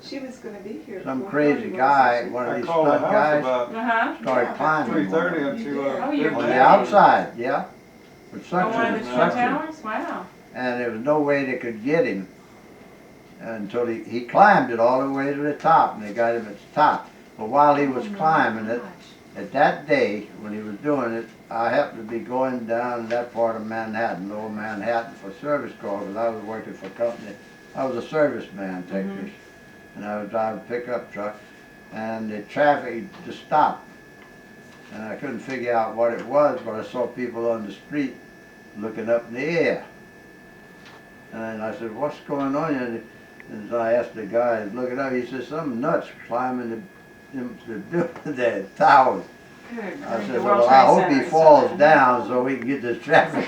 She was going to be here. some 4:30, crazy wasn't guy, she? one of I these called the stunt house guys, about started climbing 3:30 on and You she did. Oh, you're the kidding. outside, yeah. With On one of the suction, Twin suction. Towers? Wow. And there was no way they could get him until he climbed it all the way to the top, and they got him at the top. But while he was climbing it, at that day, when he was doing it, I happened to be going down that part of Manhattan, Lower Manhattan, for service calls, because I was working for a company. I was a serviceman technician, and I was driving a pickup truck, and the traffic just stopped. And I couldn't figure out what it was, but I saw people on the street looking up in the air. And I said, what's going on here? And so I asked the guy looking up, he said, some nuts climbing the towers. Good. I The said, World well, Trade I hope Center he is falls something. down so we can get this traffic.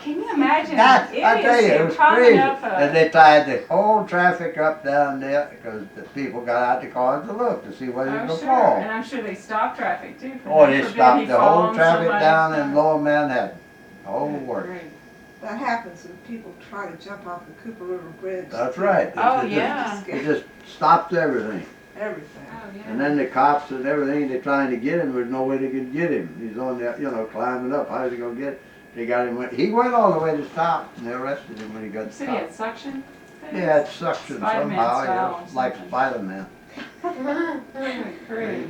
Can you imagine? That, I tell you, it was crazy. Up And they tied the whole traffic up down there because the people got out the cars to look to see whether it was sure. going to fall. And I'm sure they stopped traffic too. For Oh, them. they Forbid stopped he the fall whole on traffic somebody's down in car. Lower Manhattan. The whole works. Great. That happens when people try to jump off the Cooper River Bridge. That's right. Oh, It yeah. It just stops everything. Everything. Oh, yeah. And then the cops and everything, they're trying to get him, there's no way they could get him. He's on there, climbing up. How's he gonna get? They got him, he went all the way to stop, and they arrested him when he got You said he had stopped. suction? Yeah, it's suction Spider-Man somehow, style yeah, or like something. Spider-Man. Great.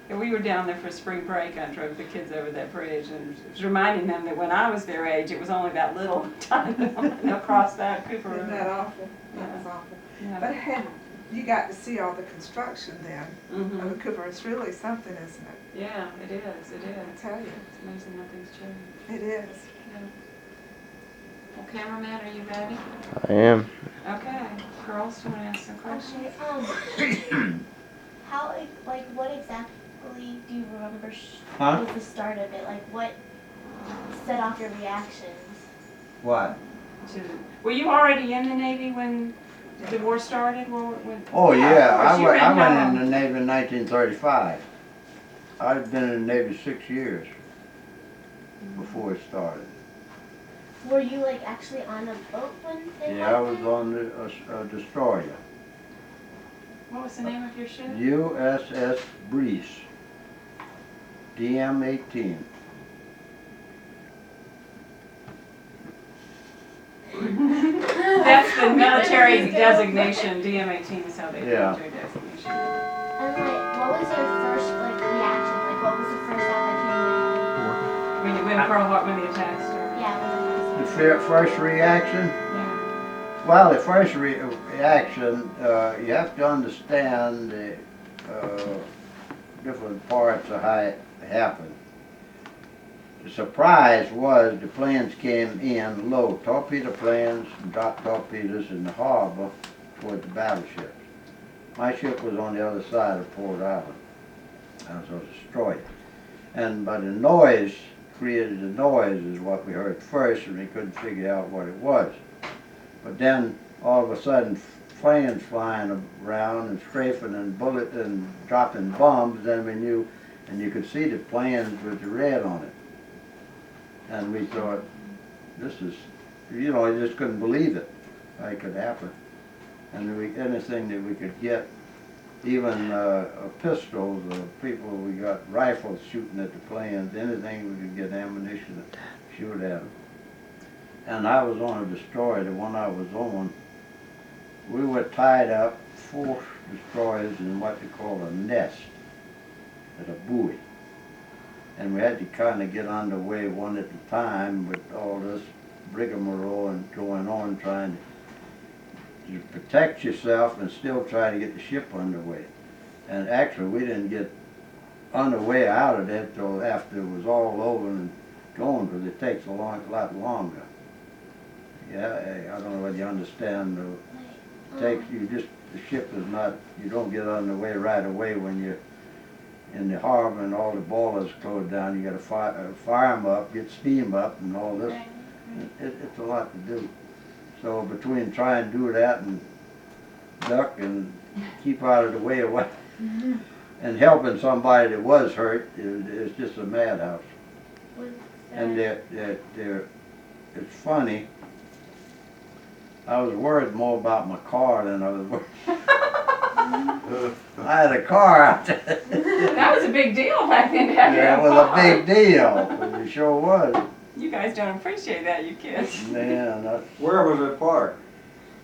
Yeah, we were down there for spring break. I drove the kids over that bridge and it was reminding them that when I was their age, it was only that little time across that Cooper Isn't that River. awful? That Yeah. was awful. Yeah. But hey, you got to see all the construction then of Mhm. the Cooper. It's really something, isn't it? Yeah, it is. It I is. tell you, It's amazing how things change. it is. Yeah. Well, cameraman, are you ready? I am. Okay. Girls, do you want to ask some questions? Okay, how, like, what exactly do you remember Huh? was the start of it? Like, what set off your reactions? What? Were you already in the Navy when the war started? Oh, of yeah, course, you were I went Helm. in the Navy in 1935. I'd been in the Navy 6 years before it started. Were you, like, actually on a boat when they Yeah, I was happened? on a destroyer. What was the name of your ship? USS Breeze, DM-18. That's the military designation. DM-18 is how they Yeah. military designation. And, like, what was your first, like, reaction? Like, what was the first thought that came to your When Pearl Harbor, when the attack started. head? Yeah, when The first reaction? Yeah. Well, the first reaction, you have to understand the different parts of how it happened. The surprise was the planes came in low, torpedo planes, and dropped torpedoes in the harbor toward the battleships. My ship was on the other side of Port Island. I was a destroyer. And by the noise, created the noise is what we heard first, and we couldn't figure out what it was. But then all of a sudden, planes flying around and strafing and bullet and dropping bombs, then we knew, and you could see the planes with the red on it. And we thought, this is, I just couldn't believe it, how it could happen. And anything that we could get, even pistols, people, we got rifles shooting at the planes, anything we could get ammunition to shoot at them. And I was on a destroyer, the one I was on, we were tied up, 4 destroyers in what they call a nest, at a buoy. And we had to kind of get underway one at a time with all this rigmarole and going on, trying to protect yourself and still try to get the ship underway. And actually, we didn't get underway out of that till after it was all over and going, because it takes a lot longer. Yeah, I don't know whether you understand. The ship is not, you don't get underway right away when you're in the harbor and all the boilers closed down. You got to fire them up, get steam up, and all this. It's a lot to do. So between trying to do that and duck and keep out of the way of what, and helping somebody that was hurt, it's just a madhouse. And it's funny. I was worried more about my car than I was worried. I had a car out there. That was a big deal back then to have your Yeah, own it was a car. big deal. It sure was. You guys don't appreciate that, you kids. Man, Where was it parked?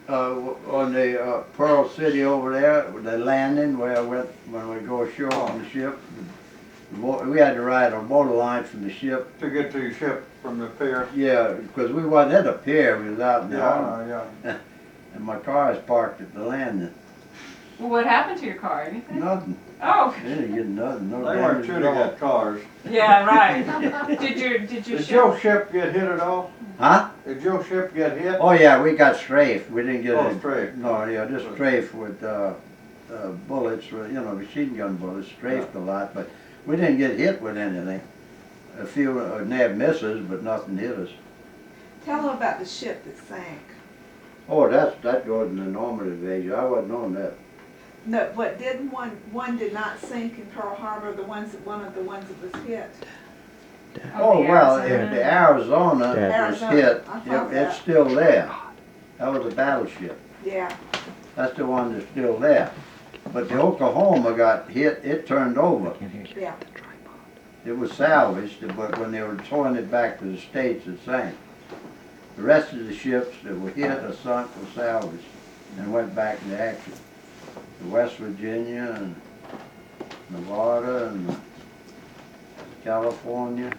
on the Pearl City over there, with the landing where I went when we go ashore on the ship. We had to ride a motor line from the ship. To get to your ship from the pier? Yeah, because we wasn't at the pier, we was out in the harbor. Yeah. And my car is parked at the landing. Well, what happened to your car? Anything? Nothing. Oh, They didn't get nothing. No They weren't damage shooting at all. at cars. yeah, right. Did your Did ship? your ship get hit at all? Huh? Did your ship get hit? Oh yeah, we got strafed. We didn't get Oh, it. strafed. No, yeah, just strafed with bullets, machine gun bullets, strafed a lot, but we didn't get hit with anything. A few near misses, but nothing hit us. Tell them about the ship that sank. Oh, that goes in the Normandy invasion. I wasn't on that. No, but didn't one did not sink in Pearl Harbor, one of the ones that was hit? Oh, the well, Arizona. the Arizona was Arizona, hit. I thought It's that. still there. That was a battleship. Yeah, That's the one that's still there. But the Oklahoma got hit, it turned over. yeah. It was salvaged, but when they were towing it back to the States, it sank. The rest of the ships that were hit or sunk were salvaged and went back into action. The West Virginia and Nevada and California.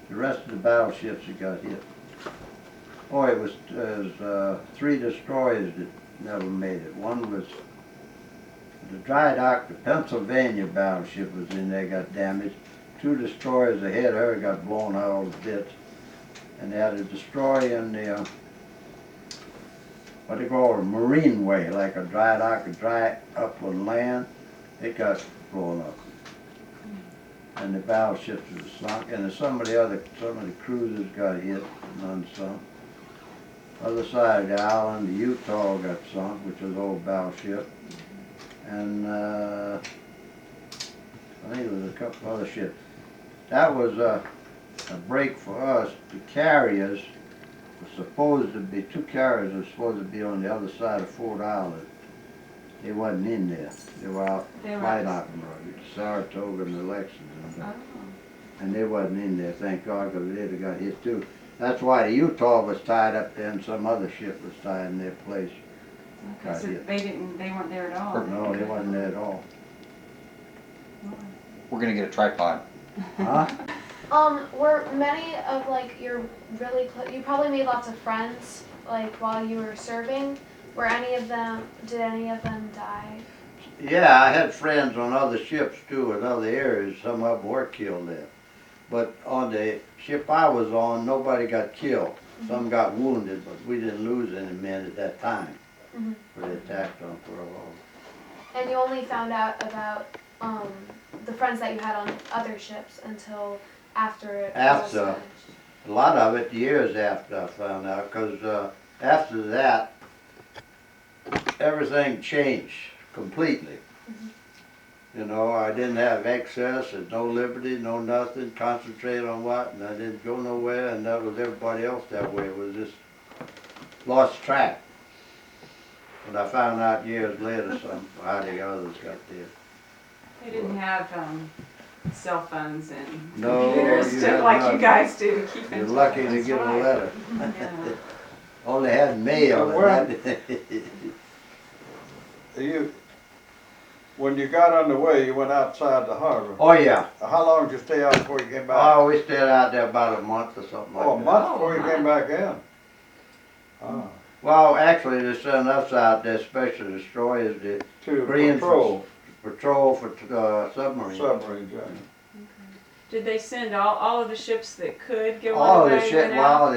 The rest of the battleships that got hit. Oh, it was 3 destroyers that never made it. One was the dry dock, the Pennsylvania battleship was in there, got damaged. 2 destroyers ahead of her got blown out all to bits. And they had a destroyer in the, what they call a marine way, like a dry dock, a dry upland land. It got blown up. And the battleships were sunk, and some of the cruisers got hit, none sunk. Other side of the island, the Utah got sunk, which was an old battleship. And I think there was a couple other ships. That was a break for us. The carriers were supposed to be, 2 carriers were supposed to be on the other side of Fort Island. They wasn't in there. They were out flight hopping, Saratoga and the Lexington. Oh. And they wasn't in there, thank God, because they'd have got hit too. That's why the Utah was tied up there and some other ship was tied in their place. Okay, so they weren't there at all. No, they wasn't there at all. We're gonna get a tripod. Huh? Were many of like your really you probably made lots of friends like while you were serving. Did any of them die? Yeah, I had friends on other ships too, in other areas. Some of them were killed there. But on the ship I was on, nobody got killed. Some got wounded, but we didn't lose any men at that time. Mhm. But they attacked on Pearl Harbor. And you only found out about the friends that you had on other ships until after it was After. finished. A lot of it years after I found out, because after that, everything changed completely. You know, I didn't have excess, and no liberty, no nothing, concentrate on what, and I didn't go nowhere, and that was everybody else that way. It was just lost track. But I found out years later how the others got there. They didn't have cell phones and No, computers you to, had like none. you guys do to keep in You're touch. lucky to That's get a right. letter. Yeah. Only had mail. Well, and that- When you got underway, you went outside the harbor. Oh, yeah. How long did you stay out before you came back? Oh, we stayed out there about a month or something like Oh, a that. month before you came back in? Ah, Well, actually, they sent us out there, special destroyers, to to Green patrol patrol for submarines. submarines, yeah. Did they send all of the ships that could go All the underway ship, went out?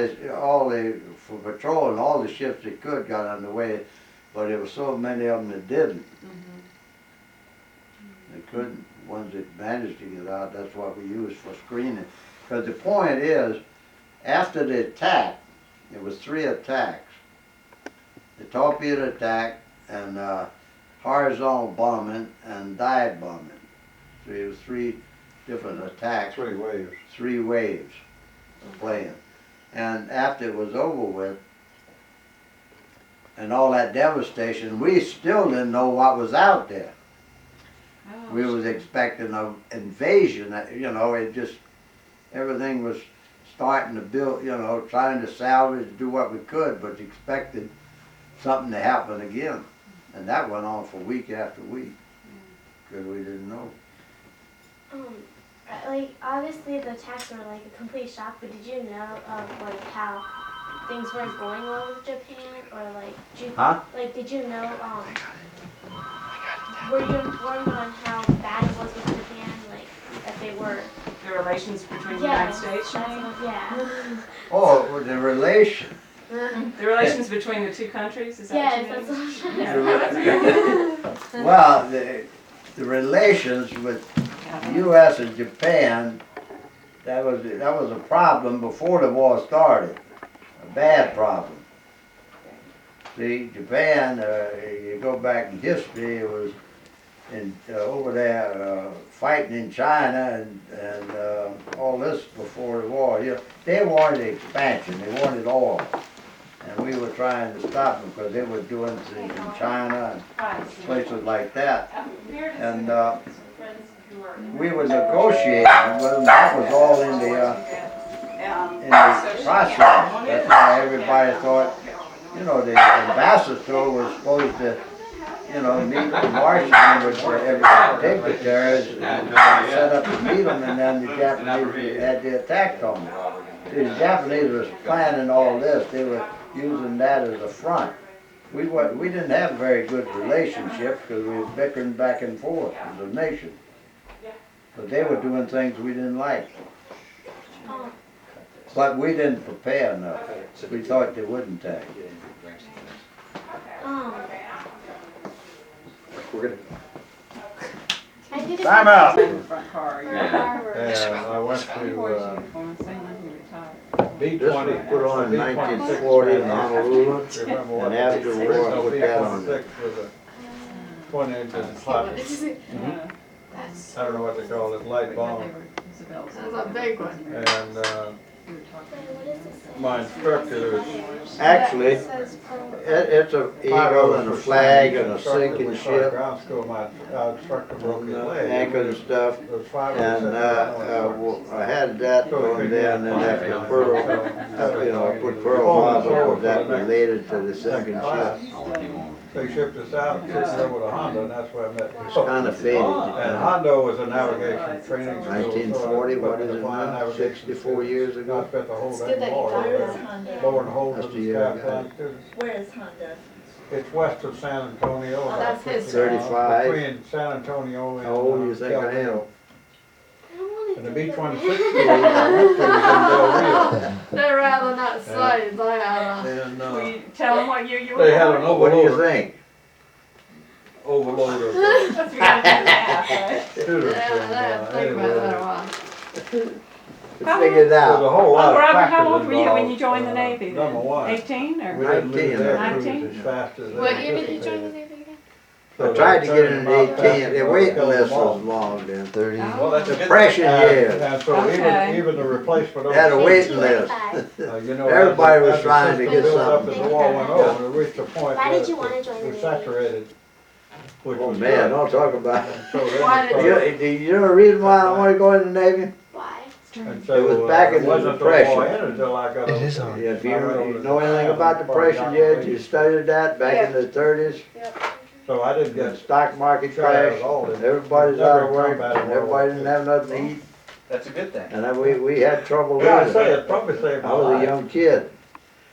for patrolling, all the ships that could got underway, but there were so many of them that didn't. Mhm. They couldn't. Ones that managed to get out, that's what we used for screening. Because the point is, after the attack, there was 3 attacks. The torpedo attack and horizontal bombing and dive bombing. So it was 3 different attacks, 3 waves. 3 waves of playing. And after it was over with, and all that devastation, we still didn't know what was out there. We was expecting an invasion, you know, it just, everything was starting to build, you know, trying to salvage, do what we could, but expected something to happen again. And that went on for week after week, because we didn't know. Like obviously the attacks were like a complete shock, but did you know of like how things weren't going well with Japan, or like did you know were you informed on how bad it was with Japan, like that they were? The relations between the United States, you mean? Yeah. Oh, well, the relation. The relations between the two countries, is that Yes, what you that's mean? what I'm trying to Well, the relations with the U.S. and Japan, that was a problem before the war started, a bad problem. See, Japan, you go back in history, it was over there fighting in China and all this before the war. You know, they wanted expansion, they wanted oil. And we were trying to stop them because they were doing things in China and places like that. And we were negotiating with them. That was all in the process. That's why everybody thought, you know, the ambassador was supposed to, you know, meet with Washington with every dignitaries and set up to meet them, and then the Japanese had the attack on them. The Japanese was planning all this. They were using that as a front. We didn't have a very good relationship because we were bickering back and forth as a nation. But they were doing things we didn't like. But we didn't prepare enough. We thought they wouldn't attack. We're gonna. I did Time out. In the front car, yeah. And I went to B-20. This was put on in 1940 in Honolulu, and after the war, I put that on there. With a 20-inch plastic, I don't know what they call it, light bomb. That's a big one. And my instructor was Actually, it's an eagle and a flag and a sinking ship, ground school. My instructor broke his and leg. anchor and stuff. There was 5 of And us I had that on there, and then after Pearl, you know, I put Pearl Harbor, because that related to the sinking ship. They shipped us out, sitting there with a Honda, and that's where I met It's Bill. kind of faded. And Honda was a navigation training school. 1940, what is it now, 64 years I ago? spent the whole It's day good that you more got Where that. is Honda? blowing holes That's in the the year I sky got flying students. Where is Honda? It's west of San Antonio. about that's his 50 story. miles 35. Between San Antonio and. How old do you think I am? Del Rio. I don't want And to the do B-26 that. school I went to was in Del Rio. They'd rather not say, they have And, Will you tell them what year you were they had an born? What do you overload, think? overload of That's we gotta do that, right? students. Figure it There's a out. whole lot of Robert, factors how old were you when you involved. joined the Navy then? Number one, 18 we or? didn't lose 19. their 19? crews as fast as they What year did you join the anticipated. Navy again? I tried to get in at 18, the waiting list was long then, 30. Well, that's a good Depression thing. years. And so Okay. even the replacement. Had a overseas, waiting list. you know, Everybody was as the trying to system get built up something. As the war went over, it reached a point Why where did you it want to join the was Navy? saturated. Which Oh was man, good. don't talk about it. And so then Why it did started- You know the reason why I want to go in the Navy? Why? and so, It was back in the wasn't Depression. war ended until I got It is over on. there. Yeah, if you know anything about depression yet, you studied that back in the 30s, So I didn't the get stock market shot at crash, all. everybody's Never out of in work, combat in and World everybody War didn't have nothing to eat, That's a good thing. and then we had trouble Yeah, I with say it. it probably saved my I was life. a young kid,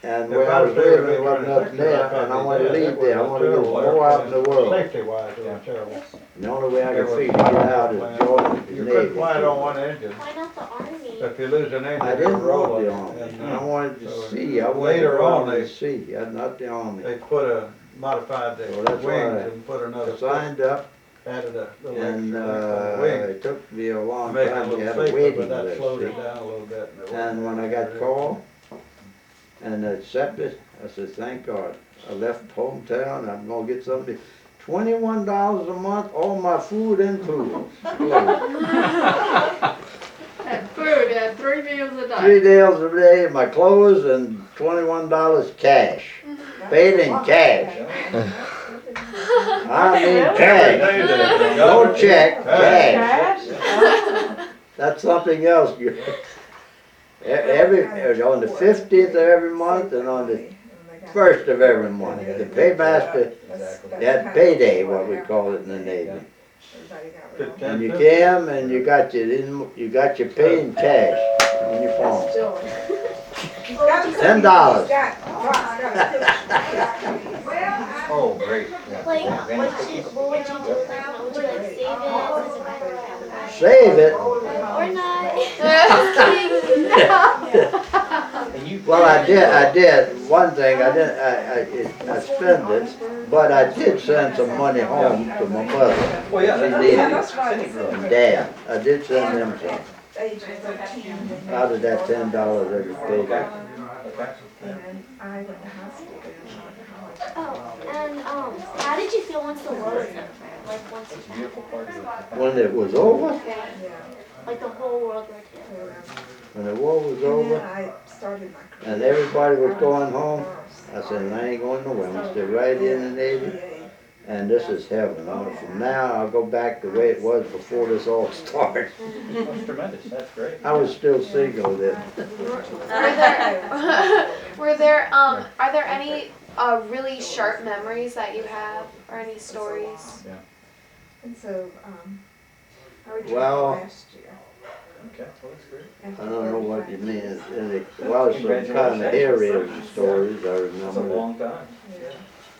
and If where I I'd was stayed with living, there wasn't nothing 26, there, I'd and I probably wanted to dead. leave It there, I was wanted to get terrible. more out in the world. Safety-wise, it was terrible. The only way I There could was figure it out is land. join the You Navy. couldn't fly it on one engine. Why not the army? If you lose an engine, I you didn't roll want it. the army, And, I wanted to so see, I wanted later to go on, out they- and see, not the army. They modified the Well, that's wings why and put another, I signed up, added a little and extra wing. it took me a long Make it a time, you little had a safer, waiting but that list, slowed see. it down a little bit. it wasn't And when I got very- called and accepted, I said, thank God. I left hometown, I'm gonna get something, $21 a month, all my food included. Had food, had 3 meals a day. 3 meals a day, my clothes, and $21 cash. paid in cash. I mean cash, no check, cash. That's something else. On the 15th of every month and on the 1st of every month. The paymaster had payday, what we call it in the Navy. And you came and you got your pay in cash in your phone. $10. Oh, great. Like, what would you do? Like, would you like save it as a backup? Save it. Or not? Well, I did. One thing, I spent it, but I did send some money home to my mother. Well, yeah, She needed it. that's right. And Dad, I did send them some. Out of that $10 every payday. Oh, and how did you feel once the war was over? Like once it happened? When it was over, Yeah. Like the whole World War II. when the war was over, and everybody was going home, I said, I ain't going nowhere. I'm gonna stay right in the Navy, and this is heaven. From now, I'll go back the way it was before this all started. That's tremendous, that's great. I was still single then. Are there any really sharp memories that you have, or any stories? And so, I returned Well, last year. Okay, well, that's great. I don't know what you mean. And it was some kind of hair-raising stories, I That's a remember, long time.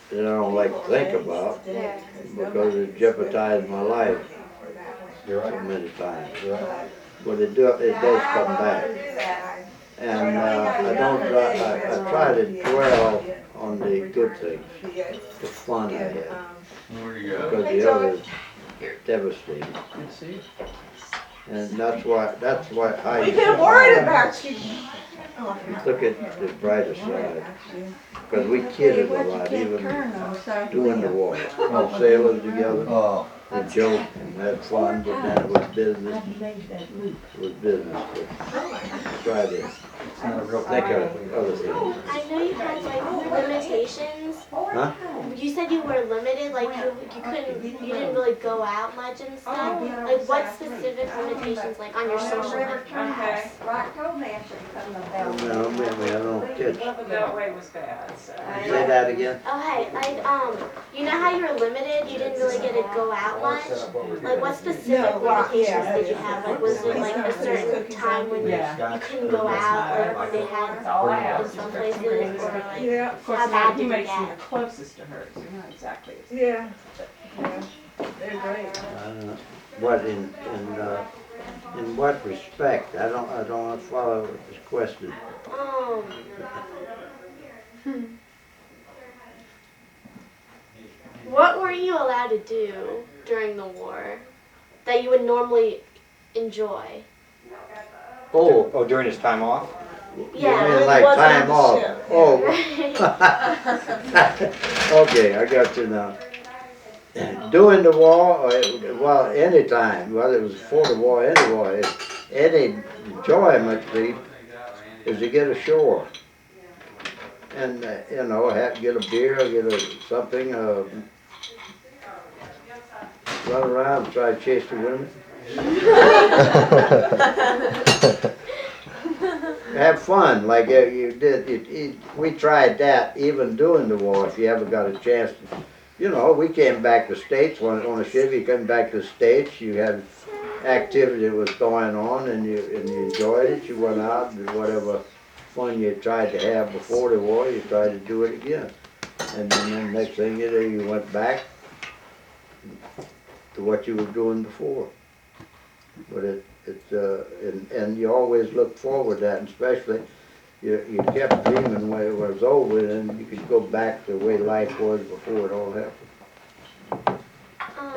that I don't like to think about, Yeah. because it jeopardized my life You're so right. many times. You're right. But it does come back. And I try to dwell on the good things, the fun I had, because the others devastating. Good to see you. And that's why I We've been worried about you. look at the brighter side, because we kidded a lot, even during the war. All sailors together, Oh. we joked and had fun, but then it was business. It was business. But try to It's not a real think of other things. I know you had like limitations. Huh? You said you were limited, like you didn't really go out much and stuff. Like what specific limitations, like on your social life? Okay. No, maybe I don't catch. That way was bad, so. Say that again? Oh hey, you know how you were limited, you didn't really get to go out much? Like what specific limitations did you have? Like was it like a certain time when you couldn't go out, like when they had That's all I have. in some places, or like Yeah, Of course, how bad he did you makes you the get? closest to her, so you know exactly. yeah, yeah, they're great. What in what respect? I don't follow this question. What were you allowed to do during the war that you would normally enjoy? Oh, during his time off? Yeah, you mean like like wasn't time on the off? ship, Oh. Okay, I got you now. During the war, well, any time, whether it was before the war, any war, any enjoyment is to get ashore. And, have to get a beer, get something, run around and try to chase the women. Have fun, like you did. We tried that even during the war, if you ever got a chance to. We came back to the States, on a ship, you came back to the States, you had activity that was going on and you enjoyed it, you went out and whatever fun you tried to have before the war, you tried to do it again. And then the next thing you know, you went back to what you were doing before. But and you always look forward to that, and especially you kept dreaming when it was over, and you could go back to the way life was before it all happened.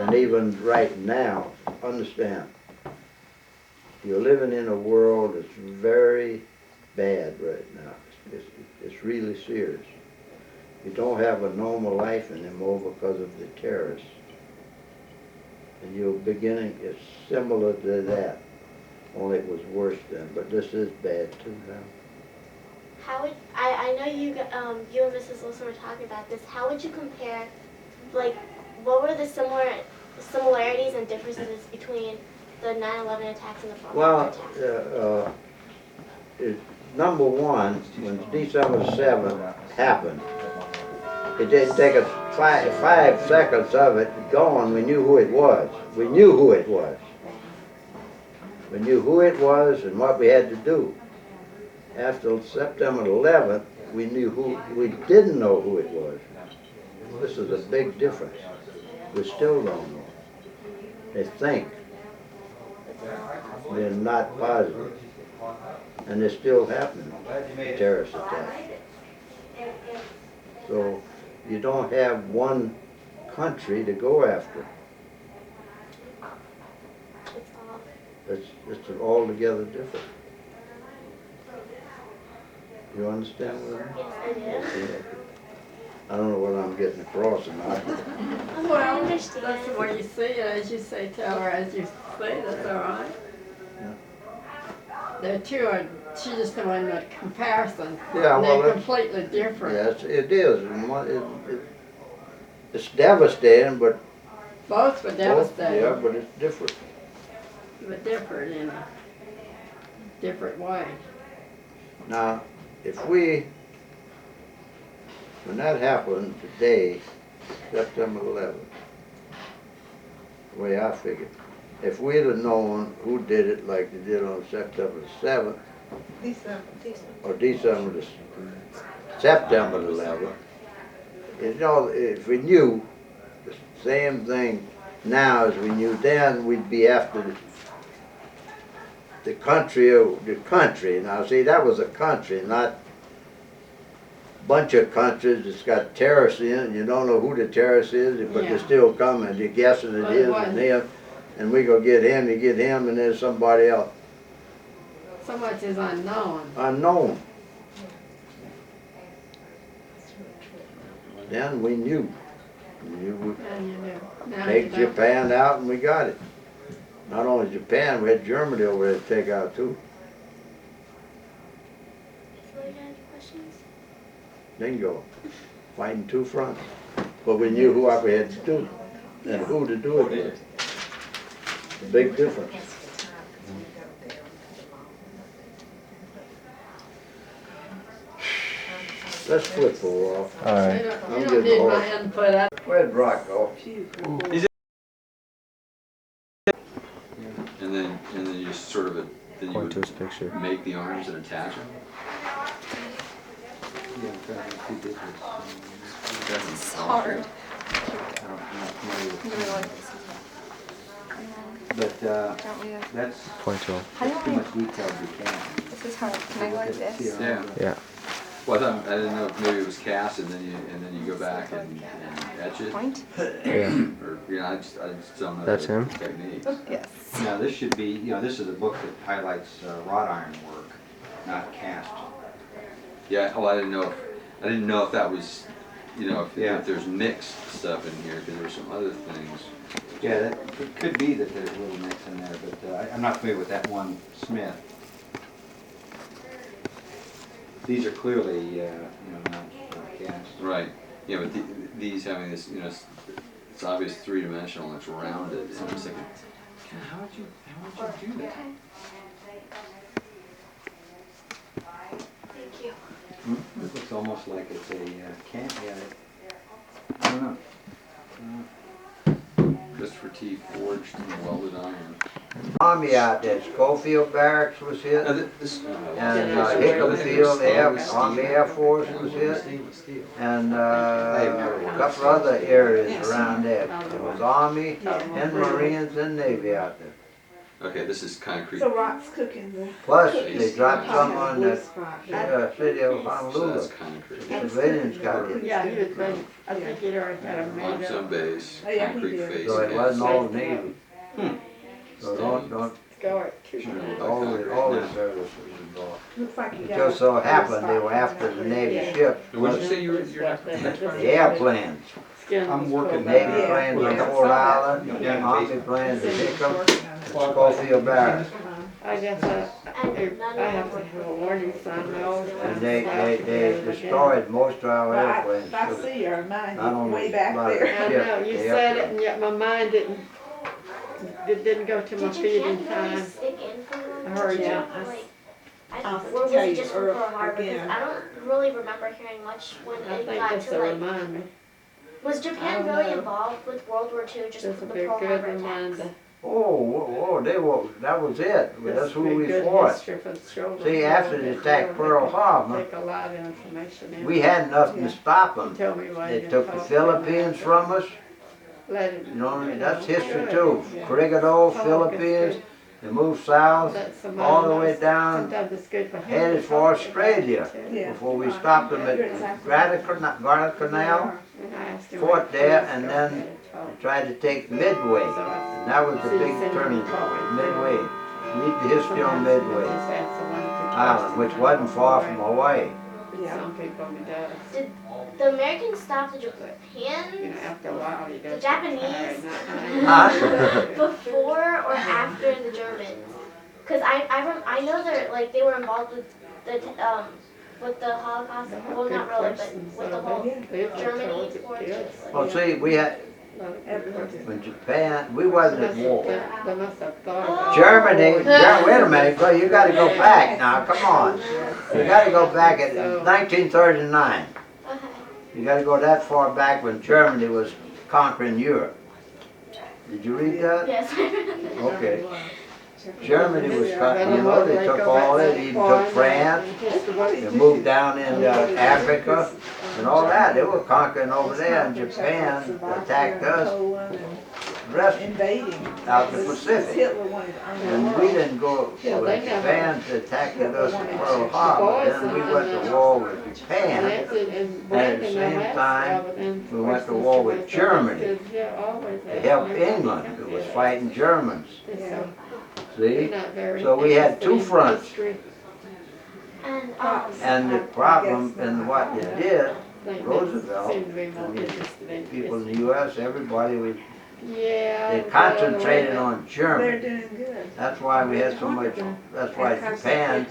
And even right now, understand, you're living in a world that's very bad right now. It's really serious. You don't have a normal life anymore because of the terrorists. And you're beginning, it's similar to that, only it was worse then, but this is bad too now. How would I know you and Mrs. Wilson were talking about this. How would you compare, like, what were the similarities and differences between the 9/11 attacks and the Pearl Harbor Well, attacks? number one, when December 7th happened, it didn't take us 5 seconds of it gone, we knew who it was. We knew who it was. We knew who it was and what we had to do. After September 11th, we didn't know who it was. This is a big difference. We still don't know. They think. They're not positive. And they're still happening, terrorist attacks. So you don't have one country to go after. It's altogether different. You understand what I mean? Yes, I do. Yeah. I don't know what I'm getting across or not. I understand. That's the way you see it, as you say, tell her as you say, that's all right. Yeah. The two are, she just doing a comparison. Yeah, And well, they're that's- completely different. Yes, it is. It's devastating, but Both were devastating, yeah, but it's different. but different in a different way. Now, when that happened today, September 11th, the way I figured, if we'd have known who did it like they did on September the 7th, or September the 11th, you know, if we knew the same thing now as we knew then, we'd be after the country. Now, see, that was a country, not bunch of countries that's got terrorists in, and you don't know who the terrorist is, but Yeah. they're still coming. You're guessing it But is what- and him, and we go get him, you get him, and there's somebody else. So much is unknown. Unknown. Then we knew. We would And you know, now take you don't. Japan out, and we got it. Not only Japan, we had Germany over there to take out too. So you got any questions? Bingo. Fighting two fronts. But we knew what we had to do and who to do it with. A big difference. Let's flip her off. All You right. don't, I'm you don't getting need old. my input. Where'd Brock go? And then you just sort of, then you Point to would his picture. make the arms and attach them? It's hard. But Don't we? that's Point to him. How do too I? much detail you can. This is hard. Can I go like this? Yeah. Yeah. Well, I didn't know if maybe it was cast and then you go back and etch it. Point? Yeah. Or, you know, I just don't know That's the him? technique. Yes. Now, this should be, this is a book that highlights wrought iron work, not cast. Yeah, well, I didn't know if that was, Yeah. if there's mixed stuff in here, because there's some other things. Yeah, it could be that there's a little mix in there, but I'm not familiar with that one Smith. These are clearly, not cast. Right. Yeah, but these having this, it's obvious three-dimensional and it's rounded. And I'm just thinking, God, how would you do that? Thank you. This looks almost like it's a can, I don't know. Christopher T. forged and welded iron. Army out there, Schofield Barracks was hit, This, and Hickam Field, Army Air Force was hit, and a couple other areas around there. There was Army and Marines and Navy out there. okay, this is concrete. So Rock's cooking the. Plus, they dropped some on the city of So Honolulu. that's concrete. The civilians got it. Yeah, he was ready. I think he'd already had a made Limestone up. base, Oh, yeah, he concrete did. face. So it wasn't all Navy. Hmm. So don't, Score. all the services involved. Looks like you It got. just so happened they were after the Navy ships, What did you say you're the airplanes. I'm working Navy Yeah. planes Yeah. at Fort Island, Yeah. Army planes at Hickam, and Schofield Barracks. I guess I have to have a warning sign. I always And they destroyed most of our Well, airplanes I too. see her, mine Not only way back by the there. I ship, know, you the said it, airplane. and yet my mind didn't go to my Did your feet in hand really time. stick in for I World heard War II? you. Like, I'll or was tell it you just from Pearl Harbor? Because again. I don't really remember hearing much when I it think got this to will like. remind me. Was I Japan don't really know. involved with World War II? Just This the will be a Pearl good Harbor attacks? reminder. Oh, they were, that was it. This That's who will be we good fought. history for the children. See, after they attacked Pearl Harbor, Take a lot of information in. we had nothing to stop You them. tell me why They you took the talk Philippines to from us. Let it, You know, you that's know, history good. too. Yeah. Corregidor, Talk is Philippines, good. they moved south, Let somebody all the know. way down, Sometimes it's good for him headed to for talk about Australia. it, too. Yeah. Before we stopped them at Guadalcanal, And I asked him fought if there, please and go then ahead and talk. tried to take Midway. So I And that was the see big you send me turning talking point, to Midway. Read the history on sometimes you Midway just ask someone to Island, which wasn't far from Hawaii. Yeah. Some people he does. The Americans stopped the You Japans know, after a while he does. The Japanese? get tired, not me. before or after the Germans? Because I know they're like they were involved with the Holocaust. Well, not really, but with the whole Germany towards it. Well, see, we had, when Japan, we wasn't at war. They must have thought. Germany, wait a minute, bro, you gotta go back now, come on. You gotta go back at 1939. Okay. You gotta go that far back when Germany was conquering Europe. Did you read that? Yes, I remember that. Okay. Germany was, you know, they took all that, even took France, they moved down into Africa and all that. They were conquering over there, and Japan attacked us, rest Invading. out in the Pacific. Hitler wanted to own the And we world. didn't go, when Japan attacked us at Pearl Harbor, then we went to war with Japan. And at the same time, we went to war with Germany to help England, who was fighting Germans. See? So we had two fronts. And the problem in what they did, Roosevelt, and the people in the U.S., everybody was, they concentrated on They're Germany. doing good. That's why we had so much, that's why Japan,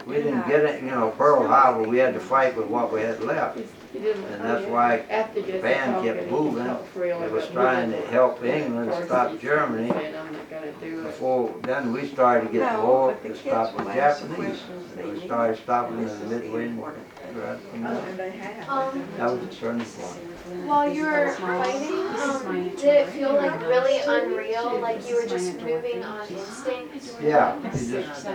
we didn't get it, you know, Pearl Harbor, we had to fight with what we had left. And that's why Japan kept moving. It was trying to help England stop Germany. Before then, we started to get more to stop the Japanese. We started stopping in the Midway. And they have. That was the turning point. While you were fighting, did it feel like really unreal? Like you were just moving on instinct? Yeah, you just,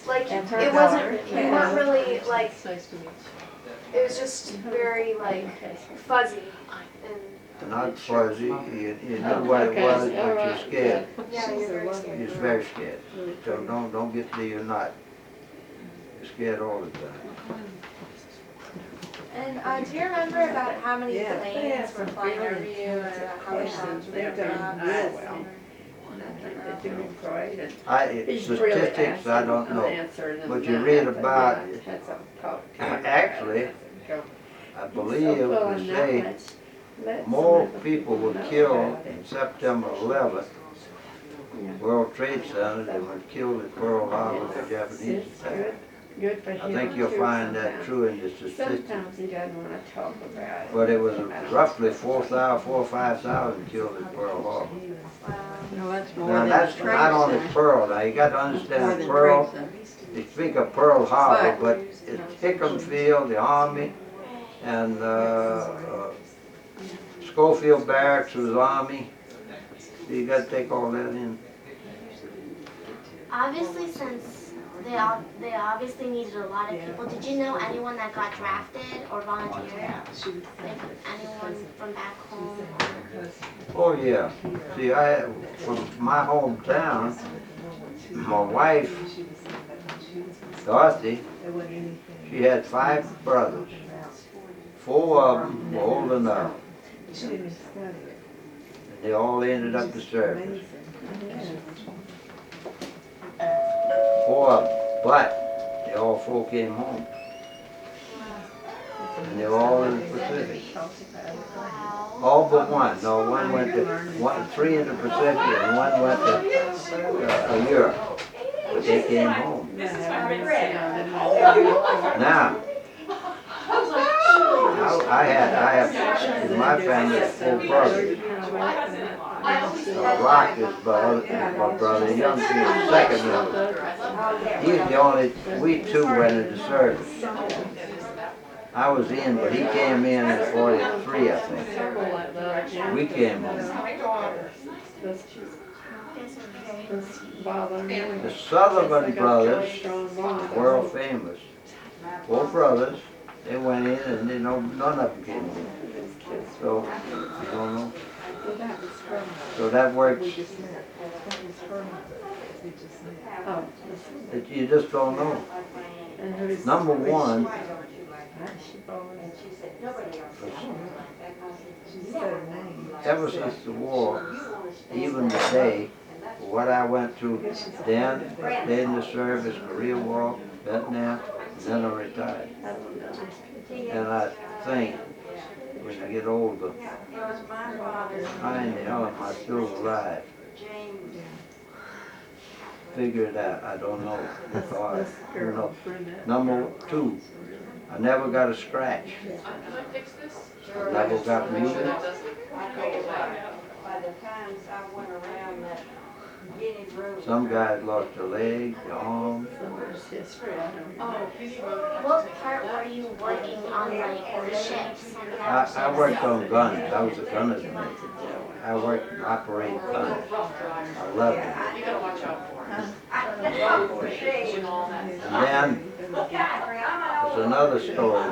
Like it wasn't, you weren't really like, it was just very like fuzzy and not fuzzy, you knew what it was, but you're scared. yeah, you're very scared. You're very scared. So don't get to you're not. You're scared all the time. And do you remember about how many Yeah. planes were flying over you and how many times They've they done dropped? real well. They're doing great. And he's Statistics, I don't know. But you read about, actually, I believe it would say more people were killed in September 11th, World Trade Center, than were killed at Pearl Harbor with the Japanese attack. Good for I him. think you'll too, find that sometimes. true in the statistics. Sometimes he doesn't want to talk about it. But it was roughly 4,000, 4,000 or 5,000 killed at Pearl Harbor. No, that's more Now, than that's the Trade not only Center. Pearl, now you got to More understand than Pearl, Trade Center. they speak of Pearl Harbor, but it's Hickam Field, the Army, and Schofield Barracks was Army. You got to take all that in. Obviously, since they obviously needed a lot of people. Did you know anyone that got drafted or volunteered? Like anyone from back home? Oh yeah. See, from my hometown, my wife, Dorothy, she had 5 brothers. 4 of them were old enough. And they all ended up the service. 4 of them, but they all 4 came home. And they were all in the Pacific. All but one. No, one went to 3 in the Pacific and one went to Europe. they came home. This is my friend. Now, I have, in my family, 4 brothers. Rock is my brother, young, he's the second one. He's the only, we 2 went into service. I was in, but he came in 43, I think. We came home. The Sutherland brothers, world famous. 4 brothers, they went in and they know none of them came in. So, I don't know. So that works. You just don't know. Number 1, ever since the war, even today, what I went through then, stayed in the service, Korea War, Vietnam, and then I retired. And I think, when I get older, how in the hell am I still alive? Figure it out, I don't know. Because, you know, number 2, I never got a scratch. I never got wounded. Some guys lost their leg, their arm. What part were you working on, like the ships? I worked on guns. I was a gunner's mate. I worked and operated guns. I loved it. And then, there's another story.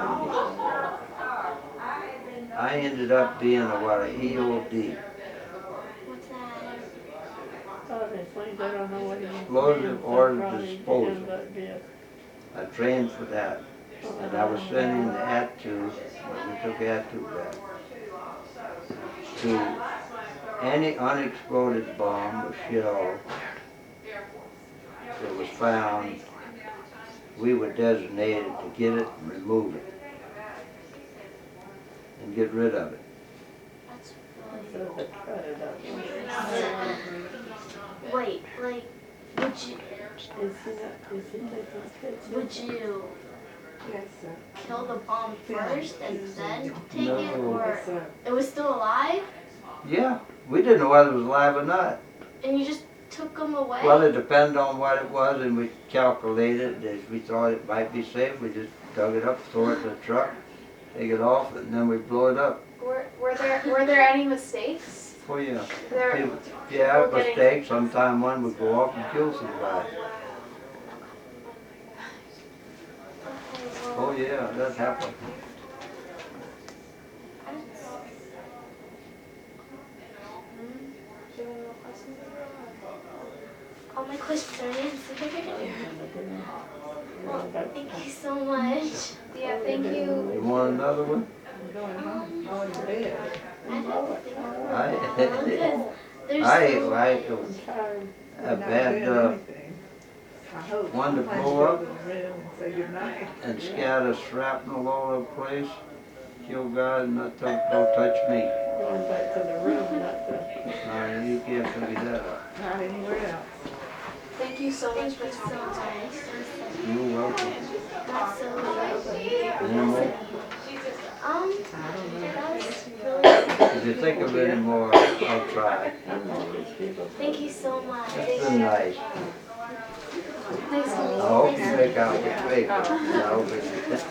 I ended up being an EOD. What's that? Explosive Ordnance Disposal. I trained for that. And I was sent in the attitude, when we took attitude back, to any unexploded bomb or shell that was found, we were designated to get it and remove it and get rid of it. Wait, like, would you kill the bomb first and then take it, or it was still alive Yeah, we didn't know whether it was alive or not. and you just took them away? Well, it depended on what it was, and we calculated, if we thought it might be safe, we just dug it up, throw it in the truck, take it off, and then we blow it up. Were there any mistakes? Oh, yeah. There, Yeah, We're getting- mistake, sometime one would go off and kill somebody. Oh, yeah, that happened. All my questions are answered. Thank you so much. yeah, thank you. You want another one? There's I've had one to blow up and scatter shrapnel all over the place, kill guys, and don't touch me. Going back to the room, not the. You can't figure that out. Not anywhere else. Thank you so much for so talking. much. You're welcome. That's so lovely. Any more? That was really If you think of any more, I'll try. Thank you so much. It's been nice. Nice to meet you. I hope you make out your favorite. I hope it's